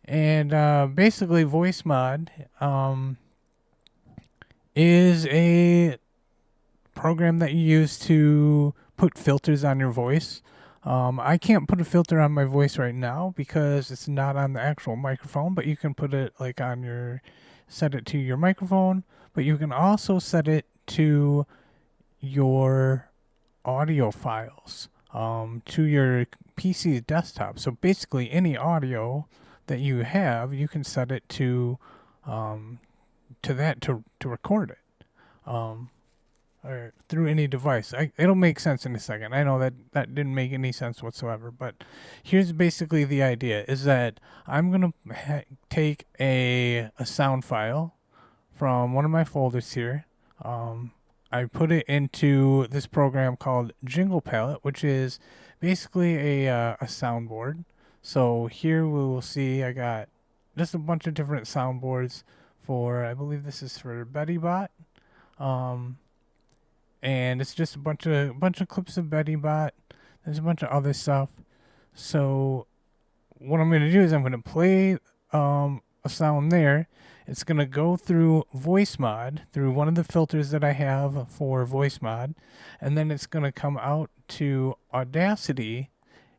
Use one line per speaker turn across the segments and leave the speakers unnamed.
And basically, Voicemod is a program that you use to put filters on your voice. I can't put a filter on my voice right now because it's not on the actual microphone, but you can put it like on your, set it to your microphone, but you can also set it to your audio files, to your PC's desktop. So basically, any audio that you have, you can set it to that to record it. Or through any device. It'll make sense in a second. I know that didn't make any sense whatsoever, but here's basically the idea: is that I'm gonna take a sound file from one of my folders here. I put it into this program called Jingle, which is basically a soundboard. So here we will see I got just a bunch of different soundboards for, I believe this is for BettyBot. And it's just a bunch of clips of BettyBot. There's a bunch of other stuff. So what I'm gonna do is I'm gonna play a sound there. It's gonna go through Voicemod, through one of the filters that I have for Voicemod, and then it's gonna come out to Audacity,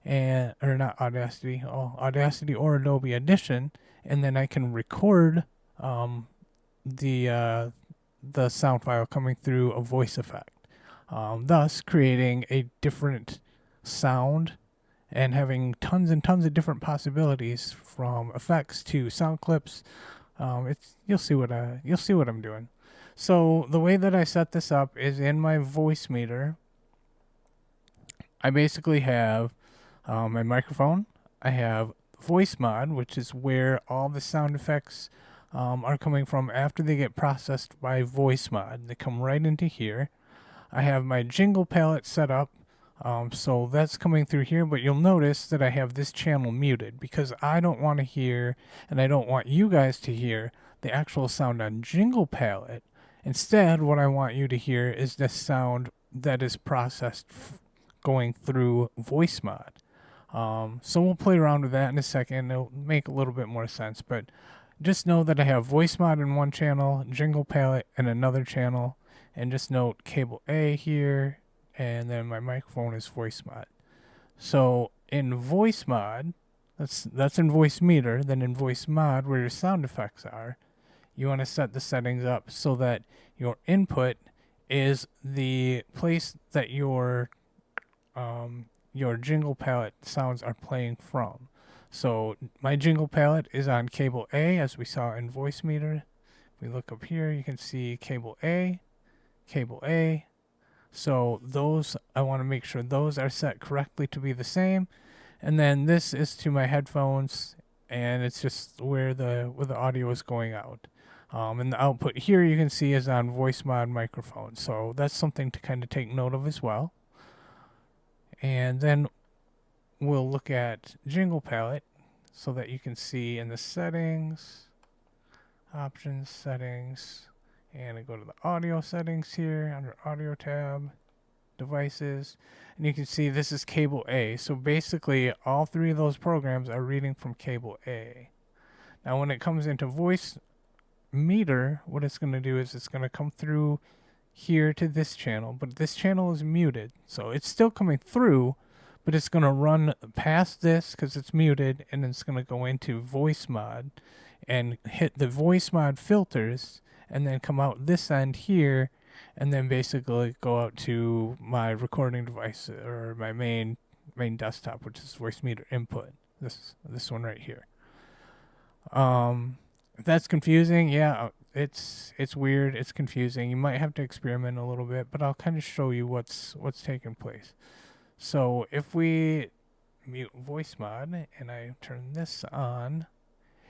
and or not Audacity, Audacity or Adobe Audition, and then I can record the sound file coming through a voice effect, thus creating a different sound and having tons and tons of different possibilities from effects to sound clips. You'll see what I'm doing. So the way that I set this up is in my Voicemeter. I basically have my microphone. I have Voicemod, which is where all the sound effects are coming from after they get processed by Voicemod. They come right into here. I have my Jingle palette set up, so that's coming through here, but you'll notice that I have this channel muted because I don't want to hear, and I don't want you guys to hear, the actual sound on Jingle palette. Instead, what I want you to hear is the sound that is processed going through Voicemod. So we'll play around with that in a second. It'll make a little bit more sense, but just know that I have Voicemod in one channel, Jingle palette in another channel, and just note cable A here, and then my microphone is Voicemod. So in Voicemod, that's in Voicemeter. Then in Voicemod, where your sound effects are, you want to set the settings up so that your input is the place that your Jingle palette sounds are playing from. So my Jingle palette is on cable A, as we saw in Voicemeter. If we look up here, you can see cable A, cable A. So those, I want to make sure those are set correctly to be the same. And then this is to my headphones, and it's just where the audio is going out. And the output here you can see is on Voicemod microphone. So that's something to kind of take note of as well. And then we'll look at Jingle palette. so that you can see in the settings, options, settings, and I go to the audio settings here under audio tab, devices, and you can see this is cable A. So basically all three of those programs are reading from cable A. Now when it comes into voice meter, what it's going to do is it's going to come through here to this channel, but this channel is muted, so it's still coming through, but it's going to run past this because it's muted, and then it's going to go into Voicemod and hit the Voicemod filters, and then come out this end here, and then basically go out to my recording device or my main desktop, which is voice meter input. This one right here. If that's confusing, yeah, it's weird, it's confusing. You might have to experiment a little bit, but I'll kind of show you what's taking place. So if we mute Voicemod and I turn this on,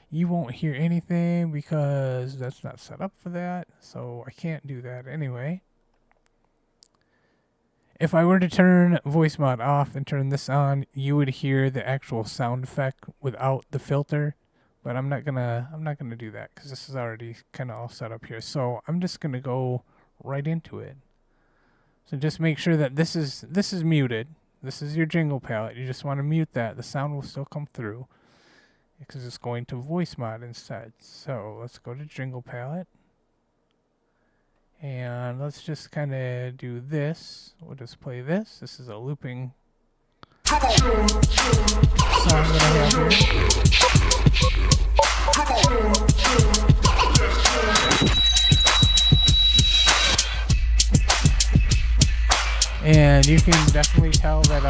you won't hear anything because that's not set up for that, so I can't do that anyway. If I were to turn Voicemod off and turn this on, you would hear the actual sound effect without the filter. But I'm not gonna do that because this is already kind of all set up here. So I'm just gonna go right into it. So just make sure that this is muted. This is your Jingle palette. You just want to mute that. The sound will still come through because it's going to Voicemod instead. So let's go to Jingle palette, and let's just kind of do this. We'll just play this. This is a looping song that I have here. And you can definitely tell that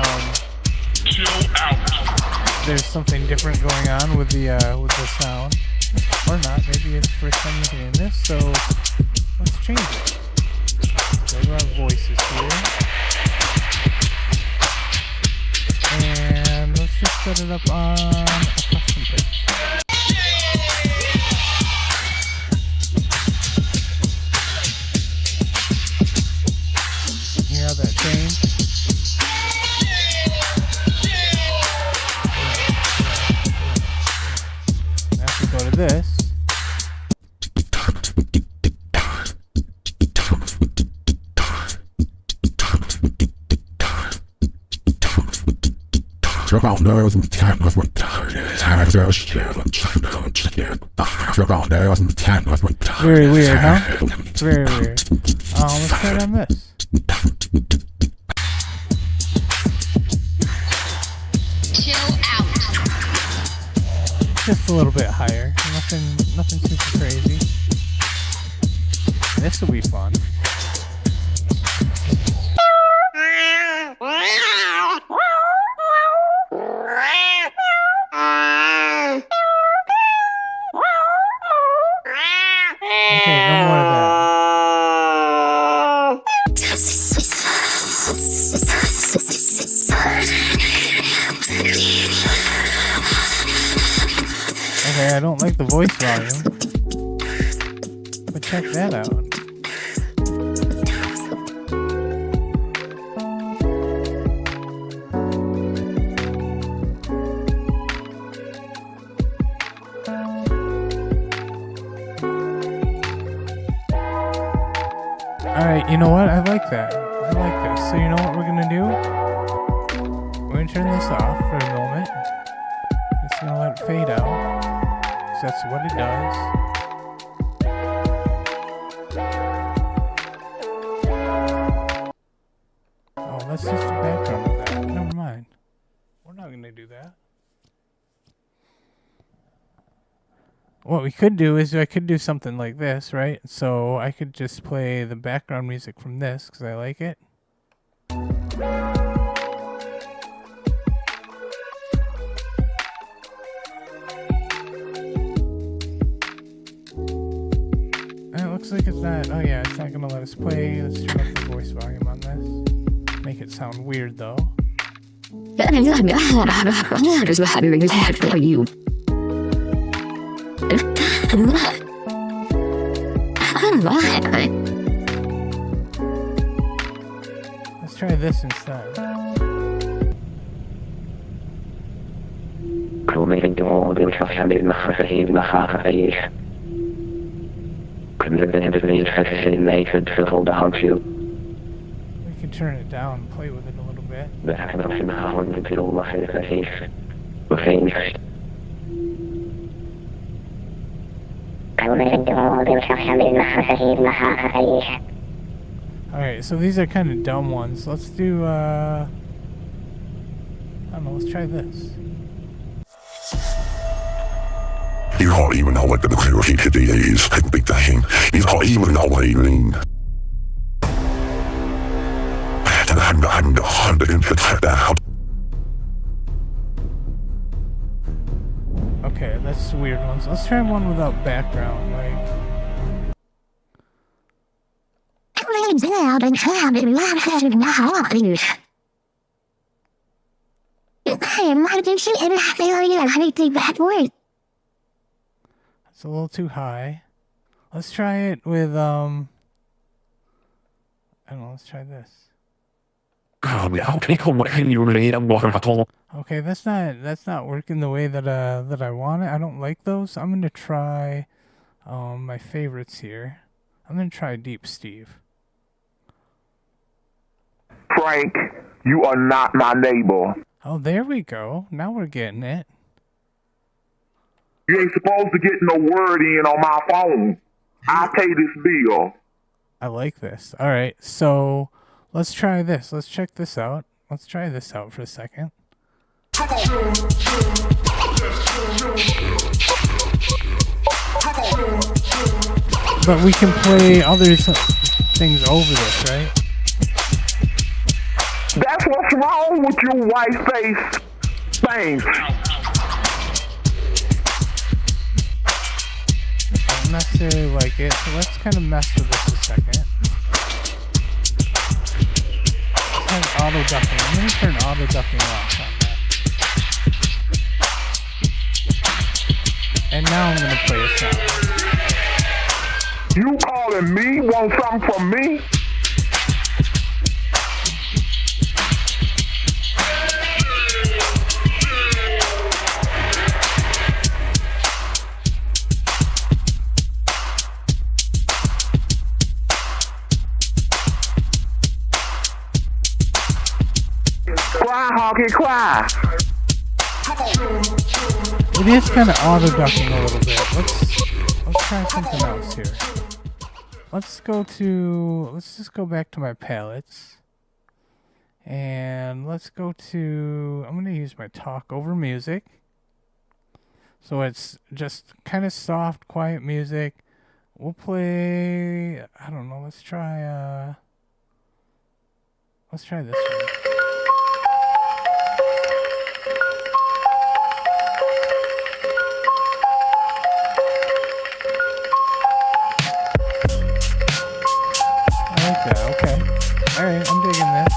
there's something different going on with the sound, or not. Maybe it's the first time you're hearing this. So let's change it. Go to our voices here, and let's just set it up on a custom pitch. Hear how that changed? Now if we go to this, very weird, huh? It's very weird. Let's try it on this. Just a little bit higher. Nothing super crazy. This will be fun. Okay, no more of that. Okay, I don't like the voice volume, but check that out. Alright, you know what? I like that. I like this. So you know what we're going to do? We're going to turn this off for a moment. Just going to let it fade out. Because that's what it does. Oh, that's just the background of that. Never mind. We're not going to do that. What we could do is I could do something like this, right? So I could just play the background music from this because I like it. And it looks like it's not, oh yeah, it's not going to let us play. Let's turn up the voice volume on this. Make it sound weird though. Let's try this instead. We can turn it down and play with it a little bit. Alright, so these are kind of dumb ones. Let's do, I don't know, let's try this.
You don't even know what the creativity is. Big thing. You don't even know what you mean.
Okay, that's weird ones. Let's try one without background, like. It's a little too high. Let's try it with, I don't know, let's try this. Okay, that's not working the way that I want it. I don't like those. I'm gonna try my favorites here. I'm gonna try Deep Steve.
Frank, you are not my neighbor.
Oh, there we go. Now we're getting it.
You ain't supposed to get no word in on my phone. I pay this bill.
I like this. All right, so let's try this. Let's check this out. Let's try this out for a second. But we can play other things over this, right?
That's what's wrong with your white face things.
I don't necessarily like it, so let's kind of mess with this a second. Let's have auto ducking. I'm going to turn auto ducking off on that. And now I'm going to play a sound.
You calling me? Want something from me? Cry, honky, cry.
It is kind of auto ducking a little bit. Let's try something else here. Let's just go back to my palettes. And let's go to, I'm going to use my talk over music. So it's just kind of soft, quiet music. We'll play, I don't know, let's try this one. I like that, okay. Alright, I'm digging this.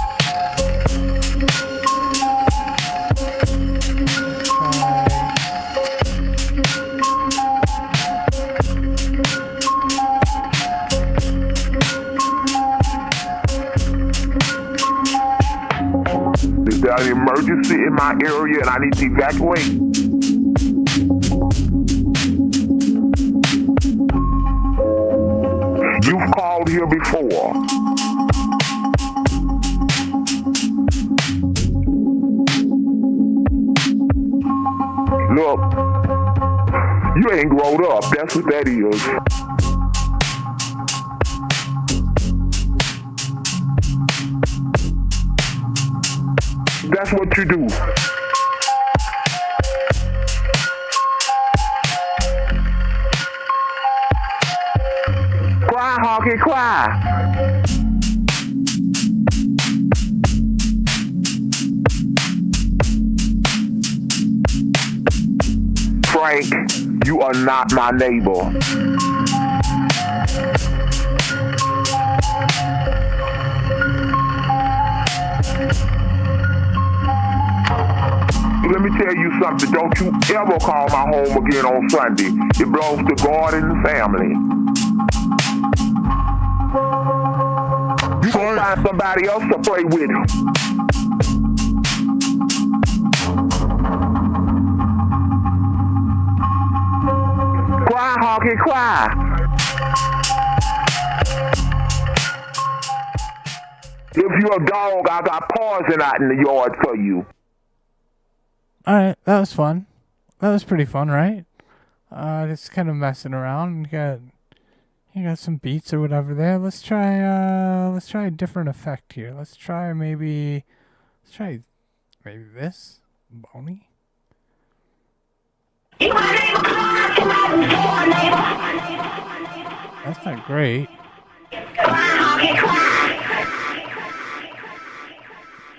Is there an emergency in my area and I need to evacuate? You've called here before. Look, you ain't grown up. That's what that is. That's what you do. Cry, honky, cry. Frank, you are not my neighbor. Let me tell you something. Don't you ever call my home again on Sunday. It belongs to God and the family. You gonna find somebody else to play with. can cry. If you're a dog, I got poison out in the yard for you.
Alright, that was fun. That was pretty fun, right? Just kind of messing around. You got some beats or whatever there. Let's try a different effect here. Let's try maybe this. Boney. That's not great.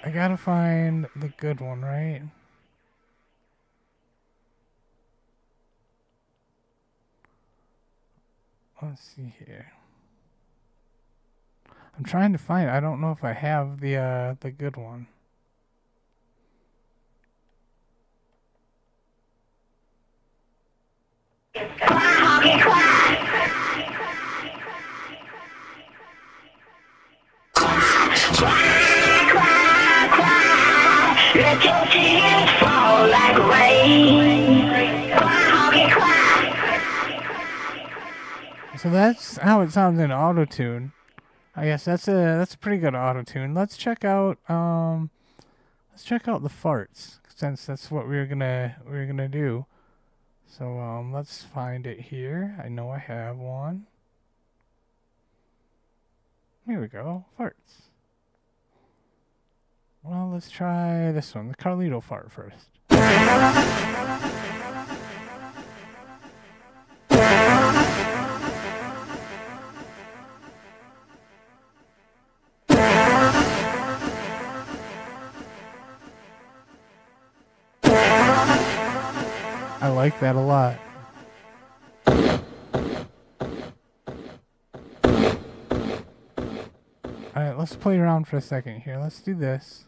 I gotta find the good one, right? Let's see here. I'm trying to find it. I don't know if I have the good one.
Let your tears fall like rain.
So that's how it sounds in Auto-Tune. I guess that's a pretty good Auto-Tune. Let's check out the farts, since that's what we're gonna do. So let's find it here. I know I have one. Here we go, farts. Well, let's try this one, the Carlito fart first. I like that a lot. Alright, let's play around for a second here. Let's do this.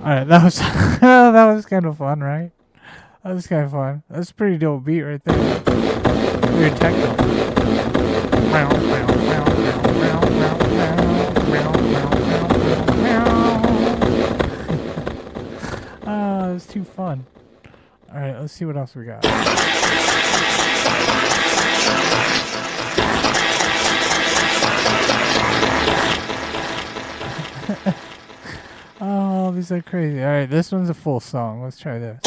Alright, that was that was kind of fun, right? That was kind of fun. That's a pretty dope beat right there. Very techno. Oh, it was too fun. Alright, let's see what else we got. Oh, these are crazy. Alright, this one's a full song. Let's try this.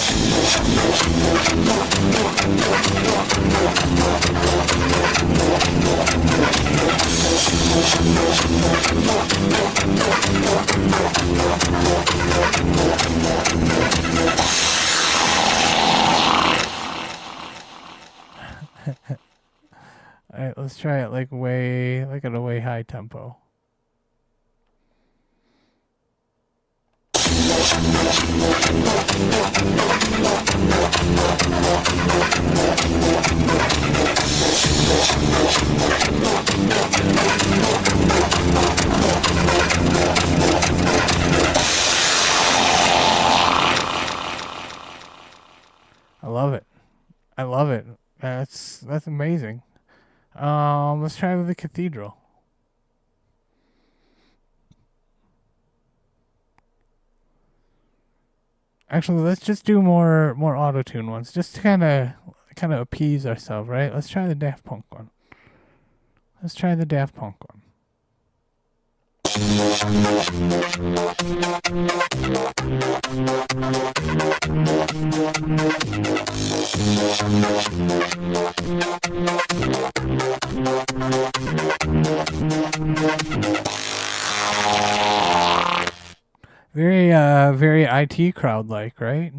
Alright, let's try it like at a way high tempo. I love it. I love it. That's amazing. Let's try with the cathedral. Actually, let's just do more auto-tune ones, just to kind of appease ourselves, right? Let's try the Daft Punk one. Let's try the Daft Punk one. Very IT crowd like, right?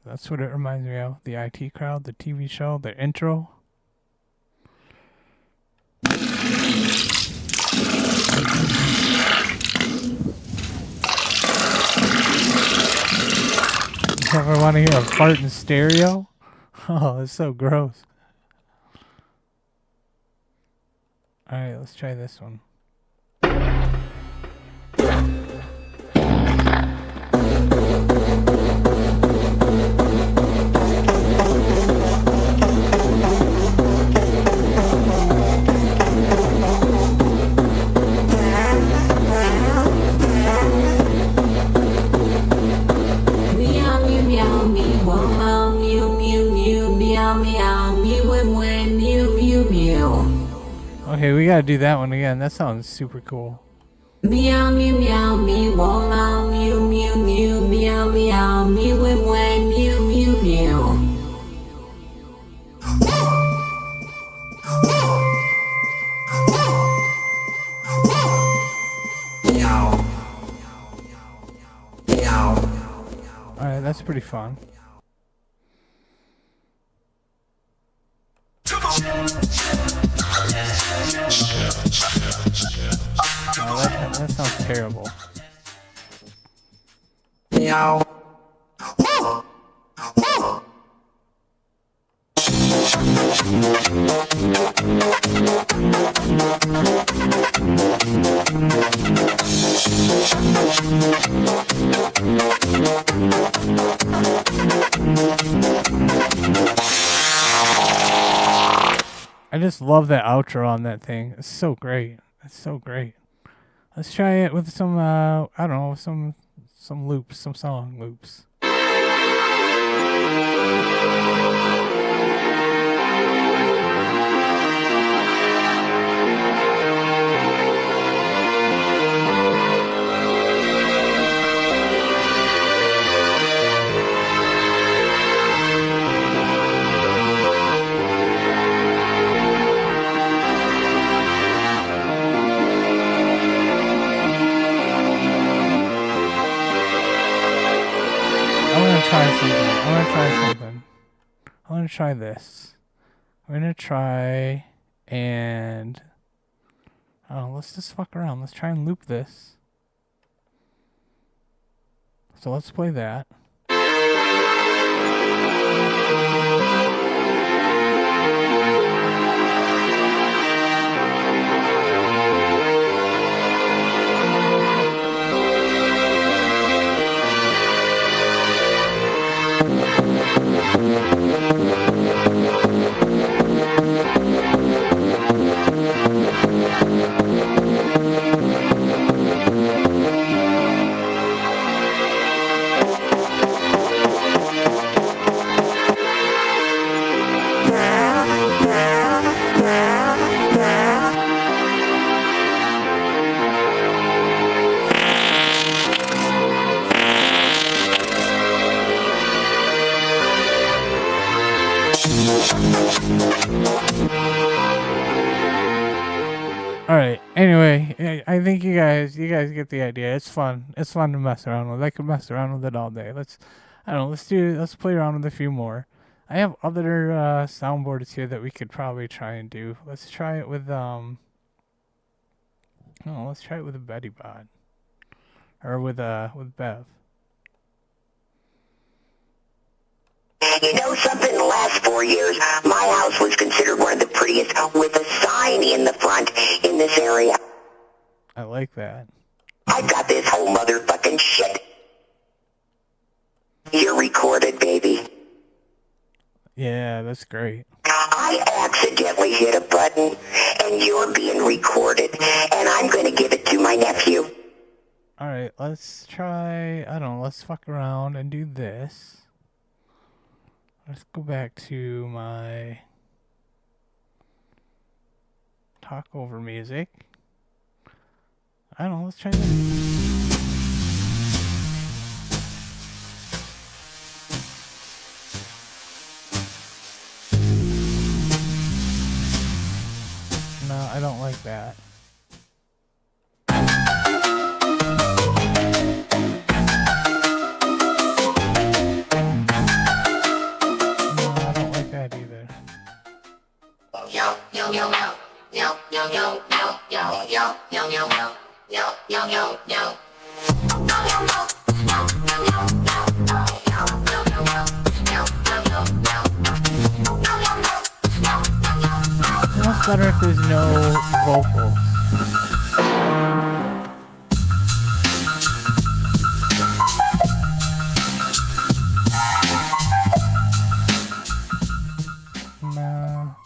That's what it reminds me of. The IT crowd, the TV show, the intro. You ever want to hear a fart in stereo? Oh, it's so gross. Alright, let's try this one. Okay, we gotta do that one again. That sounds super cool.
Meow meow meow meow meow meow meow meow meow meow meow meow meow meow.
Alright, that's pretty fun. Oh, that sounds terrible.
Meow.
I just love that outro on that thing. It's so great. It's so great. Let's try it with some I don't know, some loops, some song loops. I want to try something. I want to try this. We're going to try and... Oh, let's just fuck around. Let's try and loop this. So let's play that. Alright, anyway, I think you guys get the idea. It's fun. It's fun to mess around with. I could mess around with it all day. Let's play around with a few more. I have other soundboards here that we could probably try and do. Let's try it with let's try it with a Betty Bod. Or with Bev.
You know something? In the last 4 years, my house was considered one of the prettiest with a sign in the front in this area.
I like that.
I got this whole motherfucking shit. You're recorded, baby.
Yeah, that's great.
I accidentally hit a button, and you're being recorded, and I'm going to give it to my nephew.
Alright, let's try, I don't know, let's fuck around and do this. Let's go back to my talk over music. I don't know, let's try this. No, I don't like that. It's better if there's no vocals. No.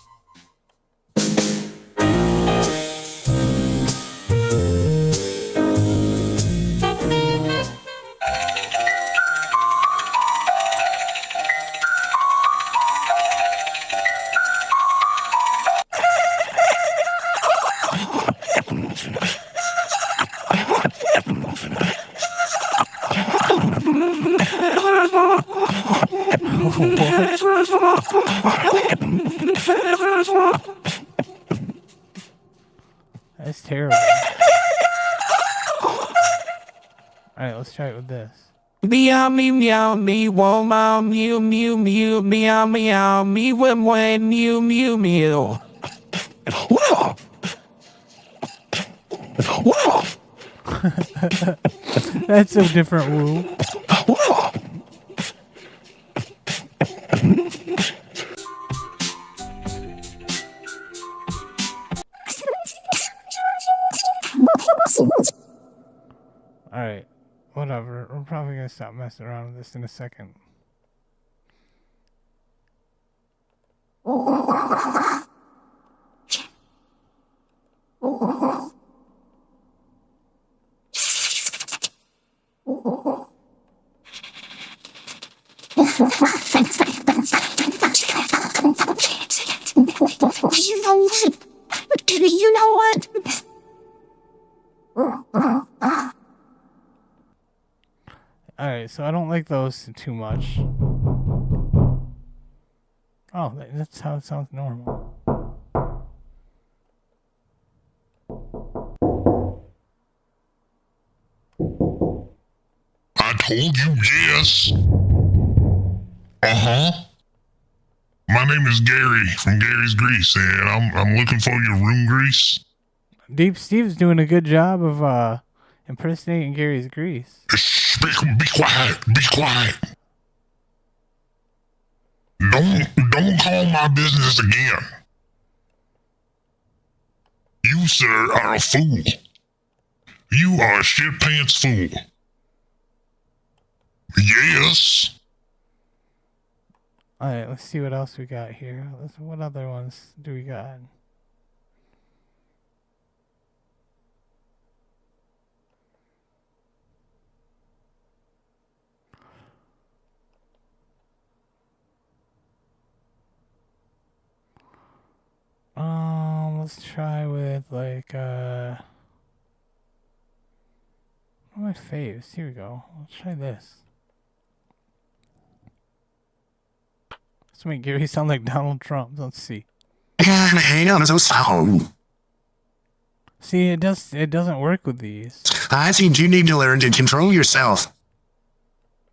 That's terrible. Alright, let's try it with this.
Meow me meow me wo meow mew mew mew meow meow me when mew mew mew. Wow. Wow.
That's a different woo.
Wow.
Alright, whatever. We're probably gonna stop messing around with this in a second.
You know what?
Alright, so I don't like those too much. Oh, that's how it sounds normal.
I told you yes. Uh-huh. My name is Gary from Gary's Grease, and I'm looking for your room grease.
Deep Steve's doing a good job of impersonating Gary's Grease.
Shh, be quiet. Be quiet. Don't call my business again. You, sir, are a fool. You are a shit pants fool. Yes.
Alright, let's see what else we got here. What other ones do we got? Let's try with like one of my faves. Here we go. Let's try this. Let's make Gary sound like Donald Trump. Let's see. See, it doesn't work with these.
I think you need to learn to control yourself.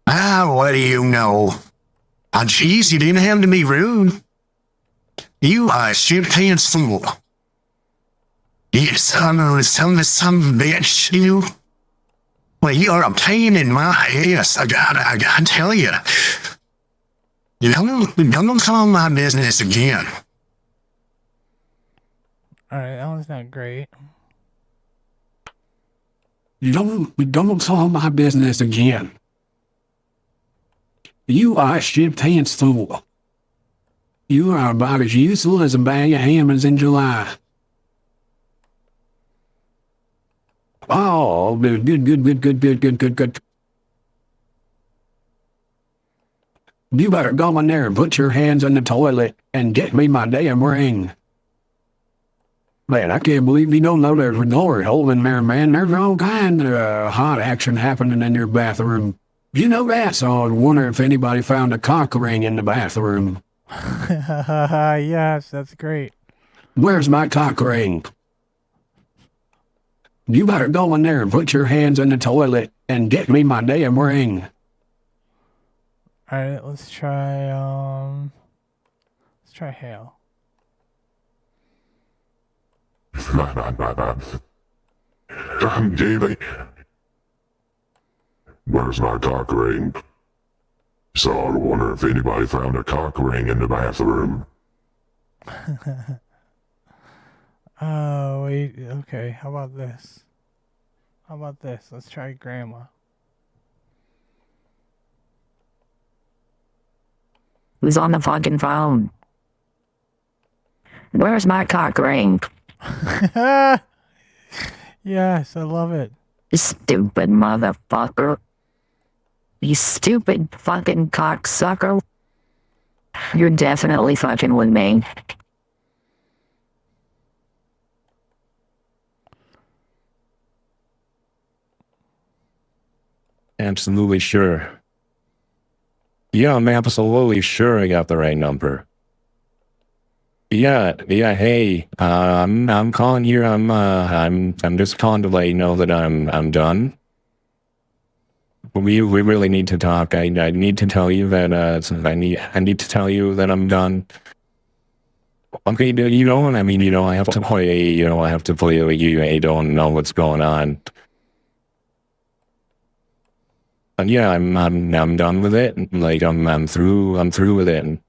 What do you know? Jeez, you didn't have to be rude. You are a shit pants fool. You son of some bitch, you. Well, you are a pain in my ass. I gotta tell you. You don't call my business again.
Alright, that one's not great.
You don't call my business again. You are a shit pants fool. You are about as useful as a bag of hammers in July. Oh, good. You better go in there and put your hands in the toilet and get me my damn ring. Man, I can't believe you don't know there's a door hole in there, man. There's all kind of hot action happening in your bathroom. You know that? So I wonder if anybody found a cock ring in the bathroom.
Yes, that's great.
Where's my cock ring? You better go in there and put your hands in the toilet and get me my damn ring.
Alright, let's try hail.
Davey. Where's my cock ring? So I wonder if anybody found a cock ring in the bathroom.
Oh, wait, okay, how about this? Let's try grandma.
Who's on the fucking phone? Where's my cock ring?
Yes, I love it.
You stupid motherfucker. You stupid fucking cocksucker. You're definitely fucking with me.
Absolutely sure. Yeah, I'm absolutely sure I got the right number. Yeah, hey, I'm calling here, I'm just calling to let you know that I'm done. We really need to talk. I need to tell you that, I need to tell you that I'm done. Okay, you know what I mean? I have to play, like you don't know what's going on. And yeah, I'm done with it. Like I'm through with it.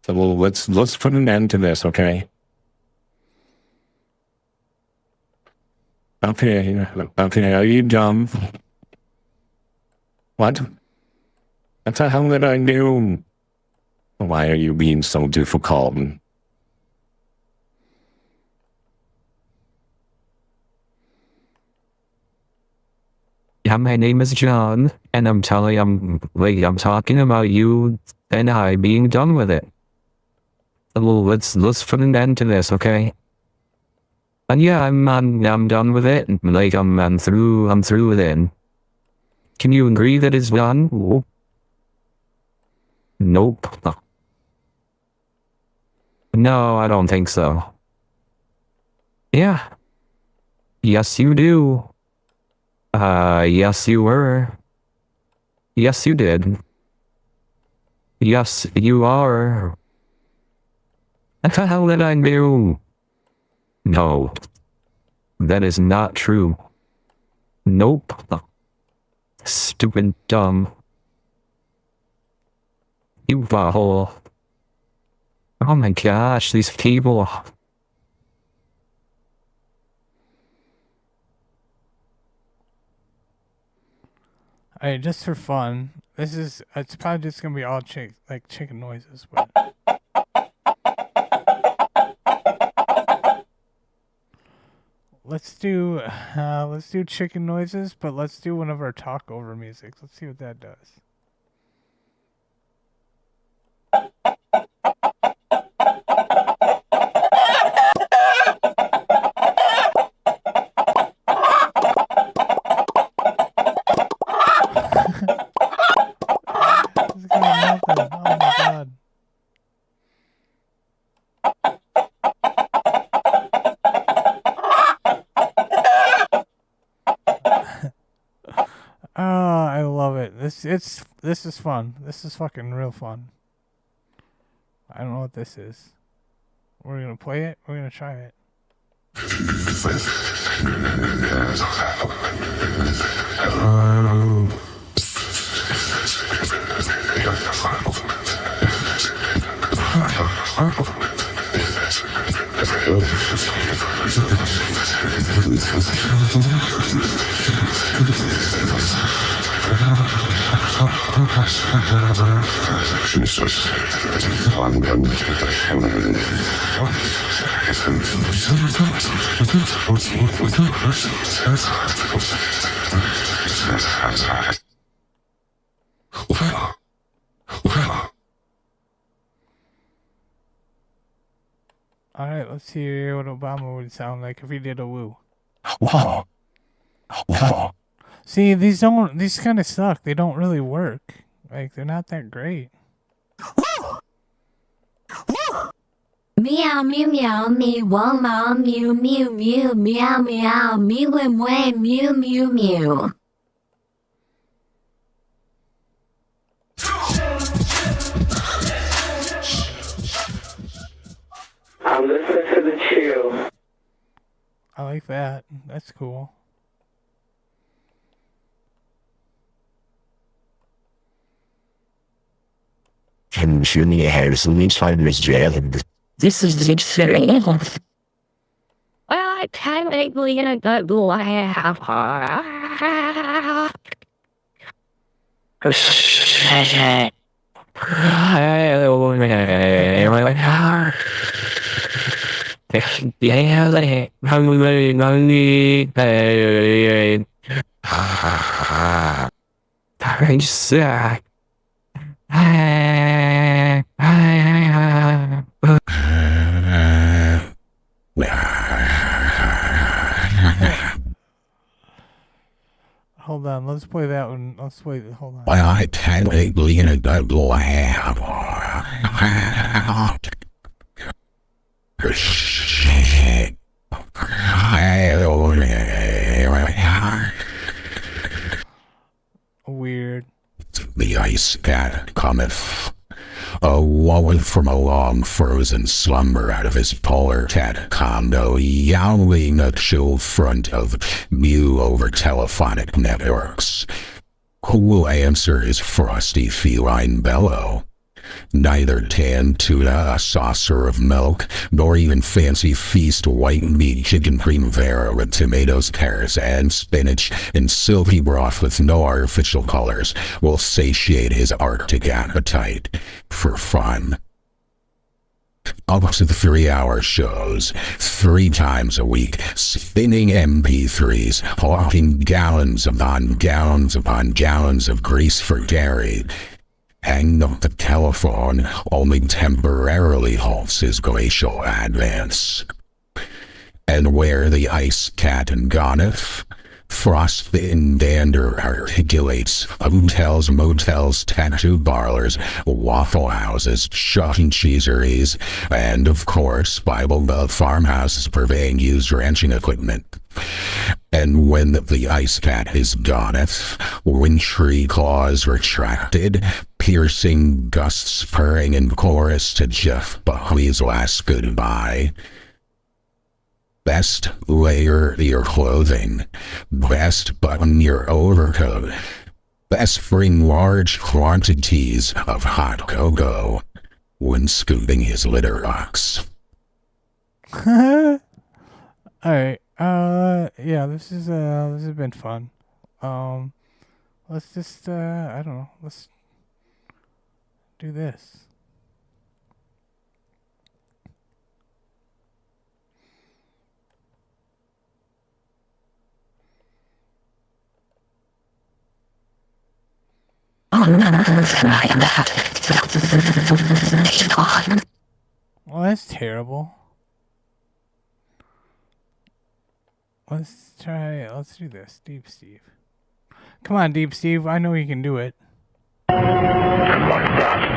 So well, let's put an end to this, okay? Okay, are you dumb? What? What the hell did I do? Why are you being so difficult?
Yeah, my name is John, and I'm talking about you and I being done with it. Well, let's put an end to this, okay? And yeah, I'm done with it. Like I'm through with it. Can you agree that it's done? Nope. No, I don't think so. Yeah. Yes, you do. Yes, you were. Yes, you did. Yes, you are. What the hell did I do? No. That is not true. Nope. Stupid dumb. You butthole. Oh my gosh, these people.
Alright, just for fun, it's probably just gonna be all chicken noises, but let's do chicken noises, but let's do one of our talk over music. Let's see what that does. This is gonna be nothing. Oh my god. Oh, I love it. This is fun. This is fucking real fun. I don't know what this is. We're gonna play it. We're gonna try it. Alright, let's hear what Obama would sound like if he did a woo.
Whoa. Whoa.
See, these kind of suck. They don't really work. Like, they're not that great.
Meow meow meow me wow meow mew mew mew meow meow me wim way mew mew mew.
I'm listening to the chill.
I like that. That's cool.
This is the experience.
Well, I technically in a good laugh.
Hold on, let's play that one. Let's play. Hold on.
I technically in a good laugh.
Weird.
The IceCat cometh. Awoke from a long frozen slumber out of his polar cat condo, yowling a chill front of Mew over telephonic networks. Who will answer his frosty feline bellow? Neither canned tuna, a saucer of milk, nor even fancy feast white meat chicken primavera with tomatoes, carrots, and spinach in silky broth with no artificial colors will satiate his arctic appetite for fun. Up to the 3-hour shows, 3 times a week, spinning MP3s, hawking gallons upon gallons upon gallons of grease for dairy. Hang up the telephone only temporarily halts his glacial advance. And where the IceCat and goneth, frostbitten dander articulates hotels, motels, tattoo parlors, waffle houses, chuck and cheeseries, and of course Bible Belt farmhouses purveying used ranching equipment. And when the IceCat is goneth, wintry claws retracted, piercing gusts purring in chorus to Jeff Buckley's last goodbye. Best layer your clothing, best button your overcoat, best bring large quantities of hot cocoa when scooping his litter box.
Alright, yeah, this has been fun. Let's just, I don't know, let's do this. Well, that's terrible. Let's do this. Deep Steve. Come on, Deep Steve. I know you can do it.
Like that.